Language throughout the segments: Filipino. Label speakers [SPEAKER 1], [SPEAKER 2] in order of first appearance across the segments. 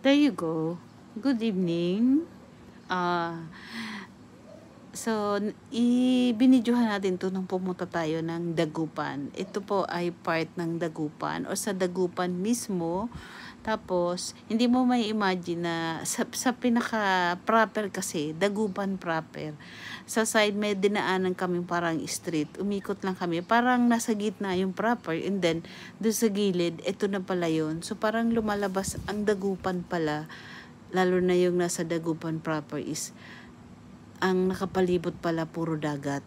[SPEAKER 1] There you go. Good evening. Ah, so, ibinidyohan natin to nung pumunta tayo ng Dagupan. Ito po ay part ng Dagupan o sa Dagupan mismo. Tapos, hindi mo may imagine na sa pinaka-proper kasi, Dagupan proper. Sa side, may dinaanan kami parang street. Umikot lang kami. Parang nasa gitna yung proper. And then, doon sa gilid, ito na pala yun. So, parang lumalabas ang Dagupan pala. Lalo na yung nasa Dagupan proper is, ang nakapalibot pala puro dagat.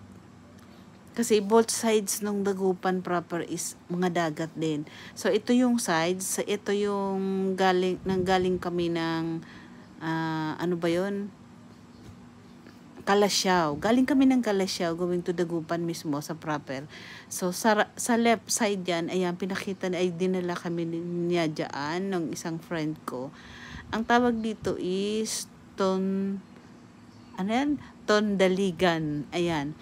[SPEAKER 1] Kasi both sides ng Dagupan proper is mga dagat din. So, ito yung sides. Ito yung nanggaling kami ng, ano ba yun? Calasiao. Galing kami ng Calasiao going to Dagupan mismo sa proper. So, sa left side yan, ayan, pinakita na ay dinala kami niya dyan ng isang friend ko. Ang tawag dito is Tondaligan. Ayan.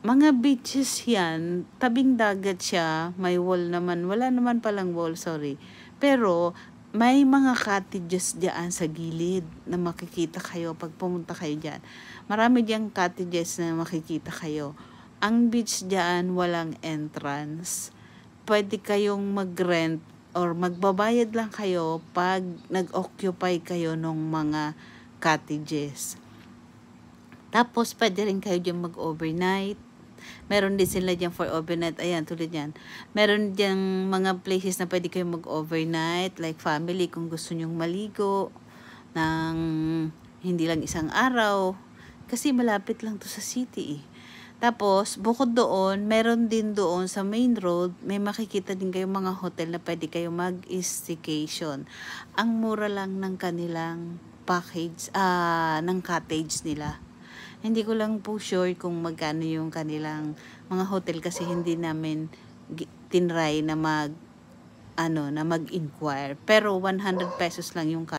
[SPEAKER 1] Mga beaches yan, tabing dagat siya, may wall naman, wala naman palang wall, sorry. Pero, may mga cottages diyan sa gilid na makikita kayo pag pumunta kayo diyan. Marami diyang cottages na makikita kayo. Ang beach diyan walang entrance. Pwede kayong mag-rent or magbabayad lang kayo pag nag-occupy kayo ng mga cottages. Tapos, pwede rin kayo diyan mag-overnight. Meron din sila dyan for overnight. Ayan, tulad yan. Meron dyan mga places na pwede kayong mag-overnight. Like family, kung gusto nyong maligo ng hindi lang isang araw. Kasi malapit lang to sa city eh. Tapos, bukod doon, meron din doon sa main road, may makikita din kayong mga hotel na pwede kayong mag-staycation. Ang mura lang ng kanilang package, ng cottage nila. Hindi ko lang po sure kung magkano yung kanilang mga hotel kasi hindi namin tinry na mag-inquire. Pero 100 pesos lang yung